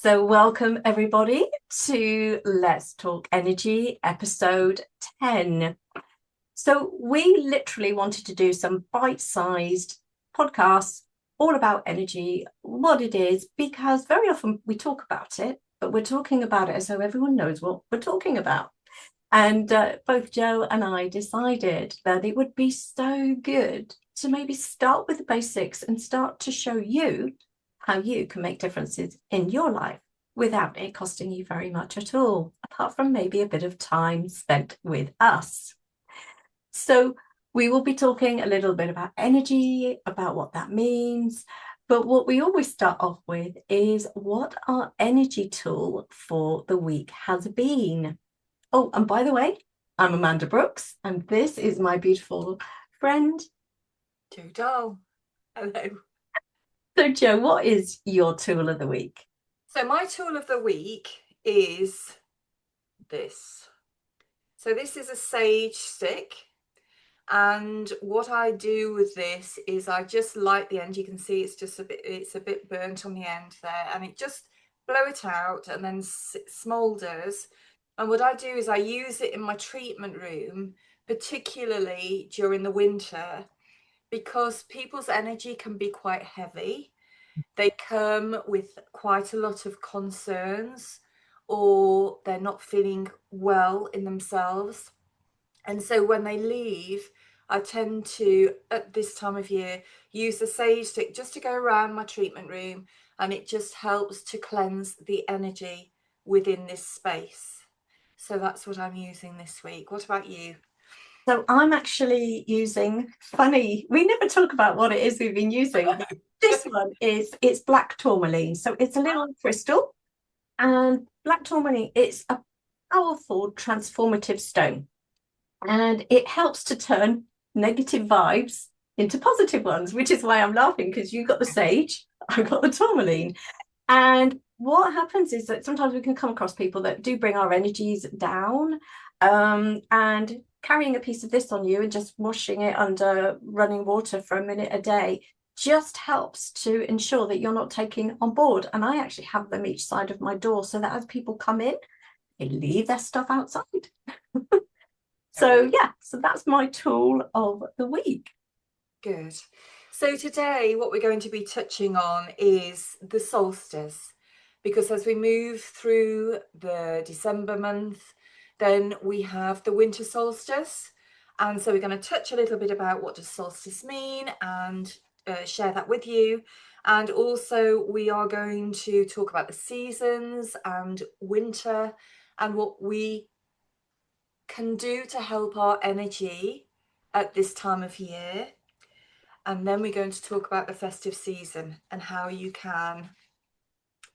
So, welcome everybody to Let's Talk Energy episode 10. So, we literally wanted to do some bite-sized podcasts all about energy, what it is, because very often we talk about it, but we're talking about it as though everyone knows what we're talking about. And both Joe and I decided that it would be so good to maybe start with the basics and start to show you how you can make differences in your life without it costing you very much at all, apart from maybe a bit of time spent with us. So we will be talking a little bit about energy, about what that means. But what we always start off with is what our energy tool for the week has been. Oh, and by the way, I'm Amanda Brooks, and this is my beautiful friend, Jo Doll. Hello. So, Joe, what is your tool of the week? So my tool of the week is this. So this is a sage stick. And what I do with this is I just light the end. You can see it's a bit burnt on the end there, and it just blow it out and then smolders. And what I do is I use it in my treatment room, particularly during the winter, because people's energy can be quite heavy. They come with quite a lot of concerns, or they're not feeling well in themselves. And so when they leave, I tend to, at this time of year, use the sage stick just to go around my treatment room, and it just helps to cleanse the energy within this space. So that's what I'm using this week. What about you? So, I'm actually using, funny, we never talk about what it is we've been using. This one it's black tourmaline. So, it's a little crystal, and black tourmaline, it's a powerful transformative stone, and it helps to turn negative vibes into positive ones, which is why I'm laughing because you got the sage, I got the tourmaline. And what happens is that sometimes we can come across people that do bring our energies down. And carrying a piece of this on you and just washing it under running water for a minute a day just helps to ensure that you're not taking on board. And I actually have them each side of my door so that as people come in, they leave their stuff outside. So, yeah, so that's my tool of the week. Good. So today, what we're going to be touching on is the solstice, because as we move through the December month, then we have the winter solstice. And so we're going to touch a little bit about what does solstice mean and share that with you. And also we are going to talk about the seasons and winter and what we can do to help our energy at this time of year. And then we're going to talk about the festive season and how you can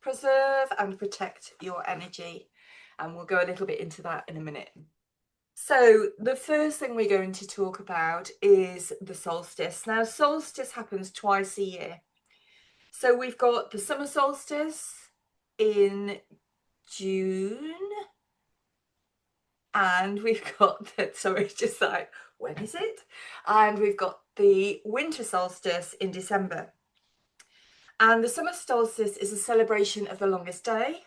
preserve and protect your energy. And we'll go a little bit into that in a minute. So the first thing we're going to talk about is the solstice. Now, solstice happens twice a year. So we've got the summer solstice in June, and we've got the, sorry, just like, when is it? And we've got the winter solstice in December. And the summer solstice is a celebration of the longest day.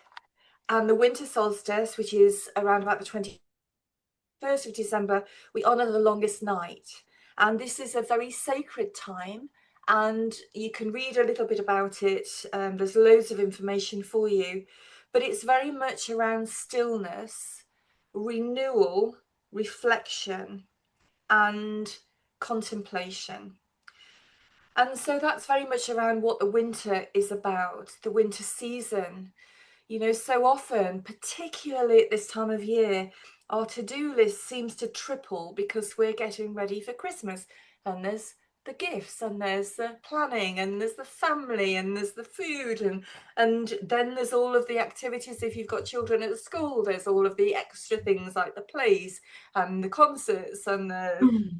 And the winter solstice, which is around about the 21st of December, we honour the longest night. And this is a very sacred time. And you can read a little bit about it. There's loads of information for you. But it's very much around stillness, renewal, reflection, and contemplation. And so that's very much around what the winter is about, the winter season. You know, so often, particularly at this time of year, our to-do list seems to triple because we're getting ready for Christmas, and there's the gifts, and there's the planning, and there's the family, and there's the food, and then there's all of the activities. If you've got children at school, there's all of the extra things like the plays and the concerts and the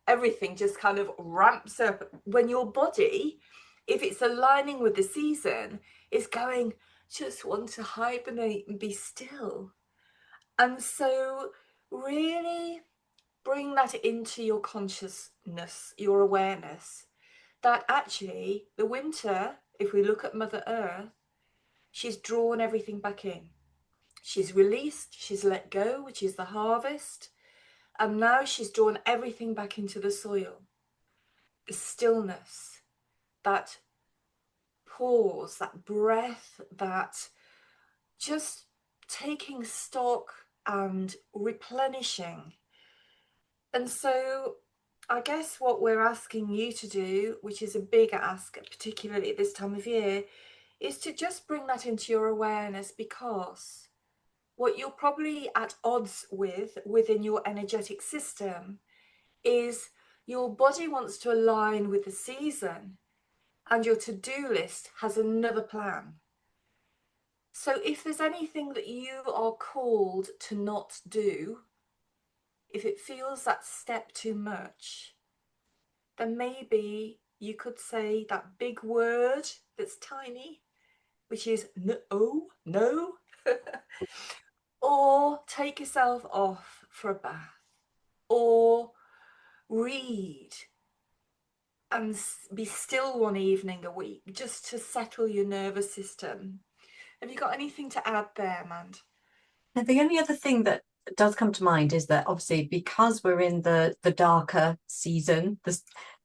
everything just kind of ramps up when your body, if it's aligning with the season, is going, just want to hibernate and be still. And so really bring that into your consciousness, your awareness, that actually the winter, if we look at Mother Earth, she's drawn everything back in. She's released, she's let go, which is the harvest. And now she's drawn everything back into the soil. The stillness, that pause, that breath, that just taking stock and replenishing. And so I guess what we're asking you to do, which is a big ask, particularly at this time of year, is to just bring that into your awareness, because what you're probably at odds with within your energetic system is your body wants to align with the season and your to-do list has another plan. So if there's anything that you are called to not do, if it feels that step too much, then maybe you could say that big word that's tiny, which is no, no, or take yourself off for a bath, or read and be still one evening a week, just to settle your nervous system. Have you got anything to add there, Mand? The only other thing that does come to mind is that obviously because we're in the darker season, the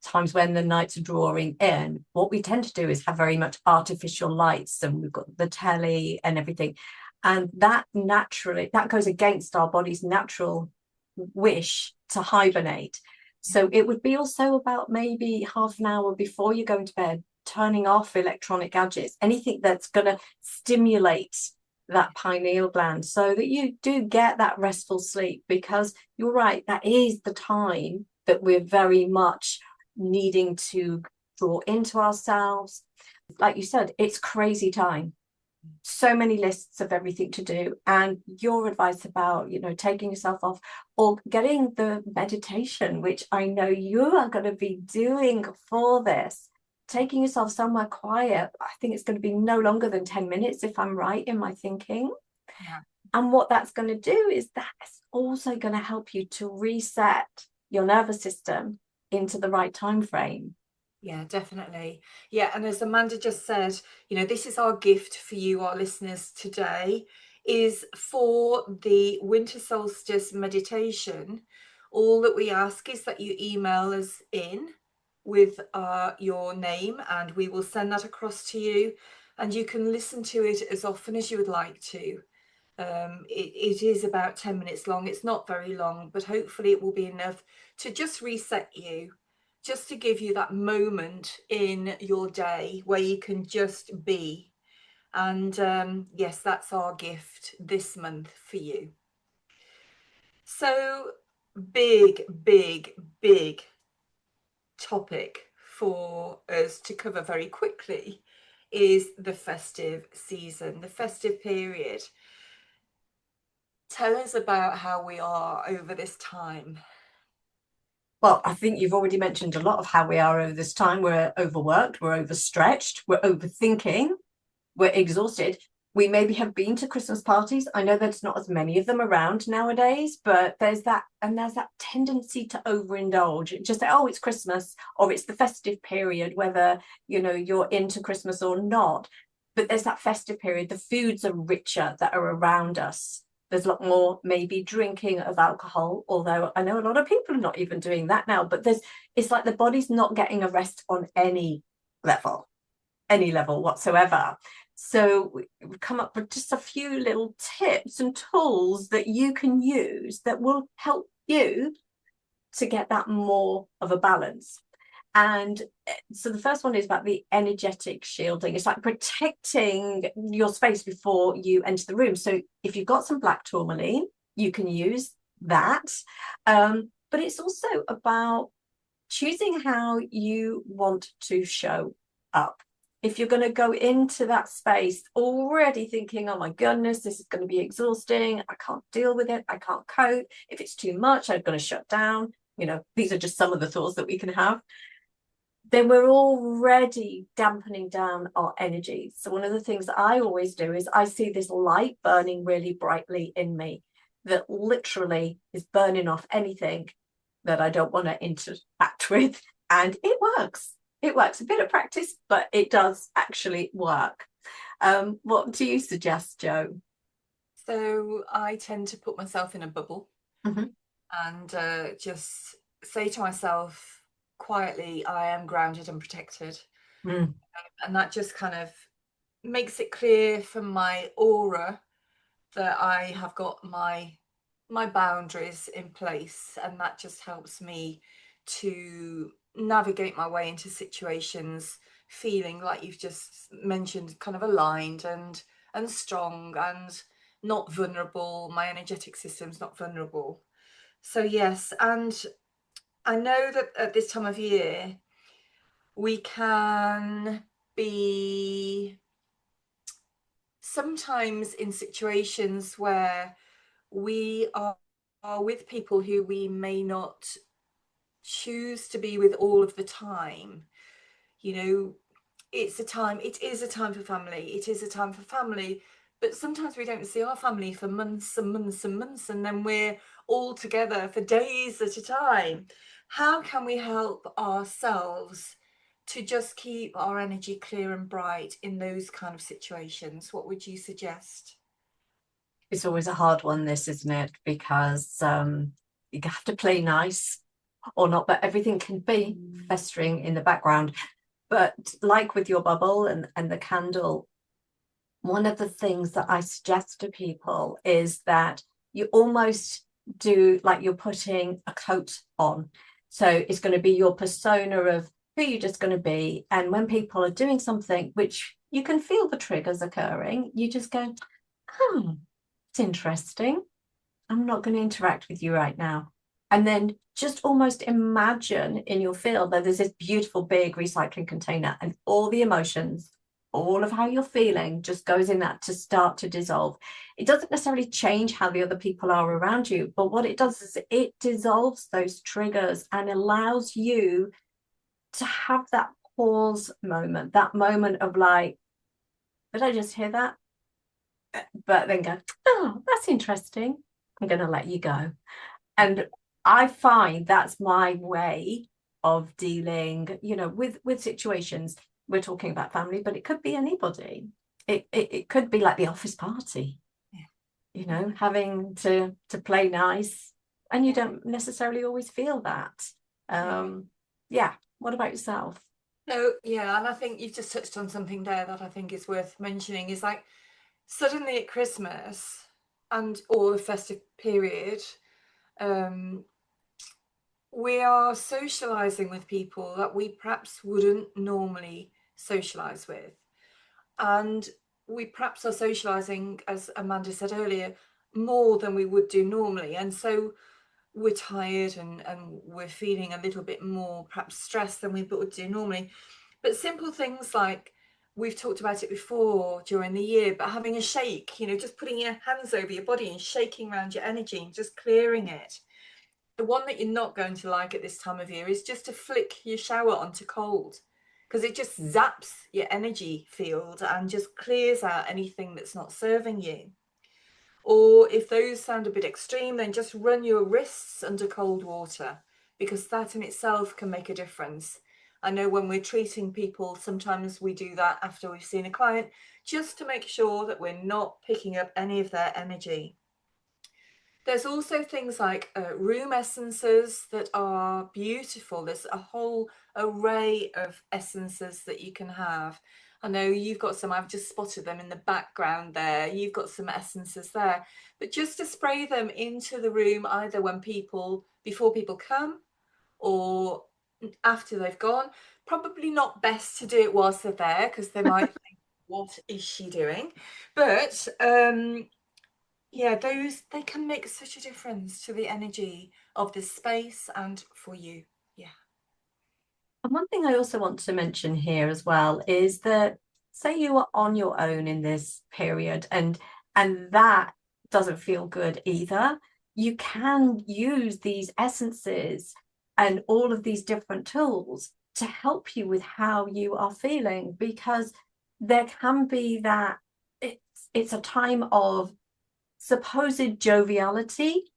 times when the nights are drawing in, what we tend to do is have very much artificial lights, and we've got the telly and everything, and that naturally that goes against our body's natural wish to hibernate. So it would be also about maybe half an hour before you go to bed, turning off electronic gadgets, anything that's going to stimulate that pineal gland, so that you do get that restful sleep. Because you're right, that is the time that we're very much needing to draw into ourselves. Like you said, it's crazy time, so many lists of everything to do, and your advice about, you know, taking yourself off or getting the meditation, which I know you are going to be doing for this, taking yourself somewhere quiet. I think it's going to be no longer than 10 minutes, if I'm right in my thinking. Yeah. And what that's going to do is that's also going to help you to reset your nervous system into the right time frame. Yeah, definitely. Yeah, and as Amanda just said, you know, this is our gift for you, our listeners, today, is for the Winter Solstice meditation. All that we ask is that you email us in with your name, and we will send that across to you, and you can listen to it as often as you would like to. It is about 10 minutes long. It's not very long, but hopefully it will be enough to just reset you, just to give you that moment in your day where you can just be. And yes, that's our gift this month for you. So big, big, big topic for us to cover very quickly is the festive season, the festive period. Tell us about how we are over this time. Well, I think you've already mentioned a lot of how we are over this time. We're overworked, we're overstretched, we're overthinking, we're exhausted. We maybe have been to Christmas parties. I know there's not as many of them around nowadays, but there's that tendency to overindulge. Just say, oh, it's Christmas, or it's the festive period, whether, you know, you're into Christmas or not. But there's that festive period. The foods are richer that are around us. There's a lot more maybe drinking of alcohol, although I know a lot of people are not even doing that now. But it's like the body's not getting a rest on any level whatsoever. So we've come up with just a few little tips and tools that you can use that will help you to get that more of a balance. And so the first one is about the energetic shielding. It's like protecting your space before you enter the room. So if you've got some black tourmaline, you can use that. But it's also about choosing how you want to show up. If you're going to go into that space already thinking, oh my goodness, this is going to be exhausting, I can't deal with it, I can't cope, if it's too much, I'm going to shut down, you know, these are just some of the thoughts that we can have, then we're already dampening down our energy. So one of the things that I always do is I see this light burning really brightly in me that literally is burning off anything that I don't want to interact with. And it works. It works a bit of practice, but it does actually work. What do you suggest, Joe? So I tend to put myself in a bubble Mm-hmm. and just say to myself quietly, I am grounded and protected. Mm. And that just kind of makes it clear from my aura that I have got my boundaries in place, and that just helps me to navigate my way into situations feeling like you've just mentioned, kind of aligned and strong and not vulnerable. My energetic system's not vulnerable. So yes, and I know that at this time of year we can be sometimes in situations where we are with people who we may not choose to be with all of the time. You know, it is a time for family, it is a time for family, but sometimes we don't see our family for months and months and months, and then we're all together for days at a time. How can we help ourselves to just keep our energy clear and bright in those kind of situations? What would you suggest? It's always a hard one, this, isn't it? Because you have to play nice or not, but everything can be festering in the background. But like with your bubble and the candle, one of the things that I suggest to people is that you almost do like you're putting a coat on. So it's going to be your persona of who you're just going to be. And when people are doing something which you can feel the triggers occurring, you just go, oh, it's interesting. I'm not going to interact with you right now. And then just almost imagine in your field that there's this beautiful big recycling container and all the emotions, all of how you're feeling just goes in that to start to dissolve. It doesn't necessarily change how the other people are around you, but what it does is it dissolves those triggers and allows you to have that pause moment, that moment of like, did I just hear that? But then go, oh, that's interesting. I'm going to let you go. And I find that's my way of dealing, with situations. We're talking about family, but it could be anybody. It could be like the office party, having to play nice, and you don't necessarily always feel that. Yeah. What about yourself? No, yeah, and I think you've just touched on something there that I think is worth mentioning is like suddenly at Christmas and or the festive period, um, we are socializing with people that we perhaps wouldn't normally socialize with. And we perhaps are socializing, as Amanda said earlier, more than we would do normally. And so we're tired and we're feeling a little bit more perhaps stressed than we would do normally. But simple things like, we've talked about it before during the year, but having a shake, just putting your hands over your body and shaking around your energy and just clearing it. The one that you're not going to like at this time of year is just to flick your shower onto cold, because it just zaps your energy field and just clears out anything that's not serving you. Or if those sound a bit extreme, then just run your wrists under cold water, because that in itself can make a difference. I know when we're treating people, sometimes we do that after we've seen a client, just to make sure that we're not picking up any of their energy. There's also things like room essences that are beautiful. There's a whole array of essences that you can have. I know you've got some, I've just spotted them in the background there. You've got some essences there, but just to spray them into the room, either before people come or after they've gone. Probably not best to do it whilst they're there, because they might think, what is she doing? But yeah, they can make such a difference to the energy of this space and for you. Yeah. And one thing I also want to mention here as well is that say you are on your own in this period and that doesn't feel good either, you can use these essences and all of these different tools to help you with how you are feeling, because there can be that it's a time of supposed joviality,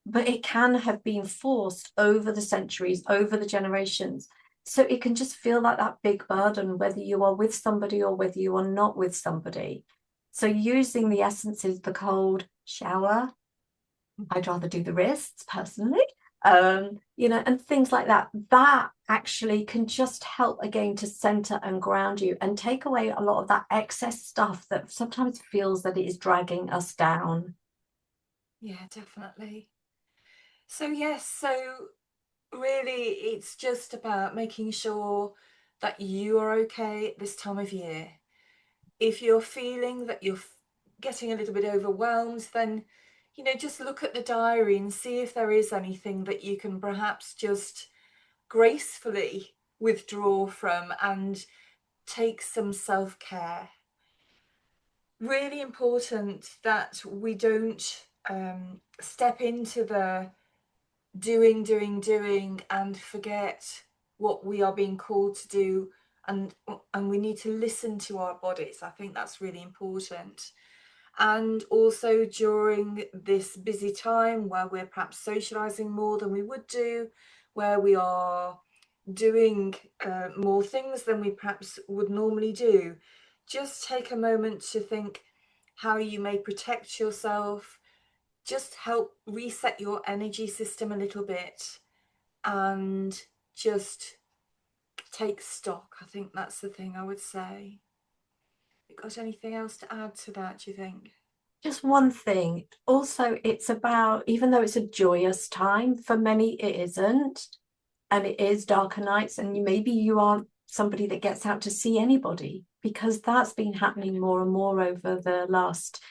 but it can have been forced over the centuries, over the generations. So it can just feel like that big burden, whether you are with somebody or whether you are not with somebody. So using the essences, the cold shower, I'd rather do the wrists personally, and things like that. That actually can just help again to center and ground you and take away a lot of that excess stuff that sometimes feels that it is dragging us down. Yeah, definitely. So yes, so really it's just about making sure that you are okay at this time of year. If you're feeling that you're getting a little bit overwhelmed, then just look at the diary and see if there is anything that you can perhaps just gracefully withdraw from and take some self-care. Really important that we don't step into the doing and forget what we are being called to do, and we need to listen to our bodies. I think that's really important. And also during this busy time where we're perhaps socializing more than we would do, where we are doing more things than we perhaps would normally do, just take a moment to think how you may protect yourself, just help reset your energy system a little bit, and just take stock. I think that's the thing I would say. You got anything else to add to that, do you think? Just one thing. Also, it's about, even though it's a joyous time, for many it isn't, and it is darker nights, and maybe you aren't somebody that gets out to see anybody, because that's been happening more and more over the last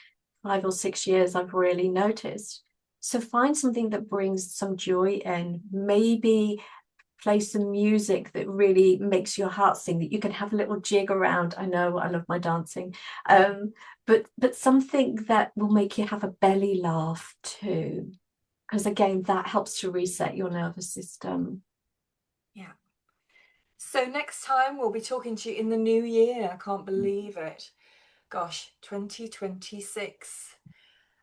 5 or 6 years, I've really noticed. So find something that brings some joy in. Maybe play some music that really makes your heart sing, that you can have a little jig around. I know I love my dancing. But something that will make you have a belly laugh too, because again, that helps to reset your nervous system. Yeah. So next time we'll be talking to you in the new year. I can't believe it. Gosh, 2026.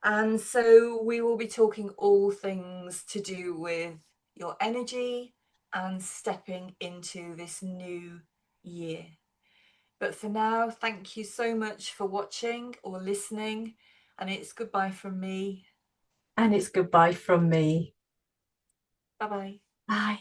And so we will be talking all things to do with your energy and stepping into this new year. But for now, thank you so much for watching or listening, and it's goodbye from me. And it's goodbye from me. Bye bye. Bye.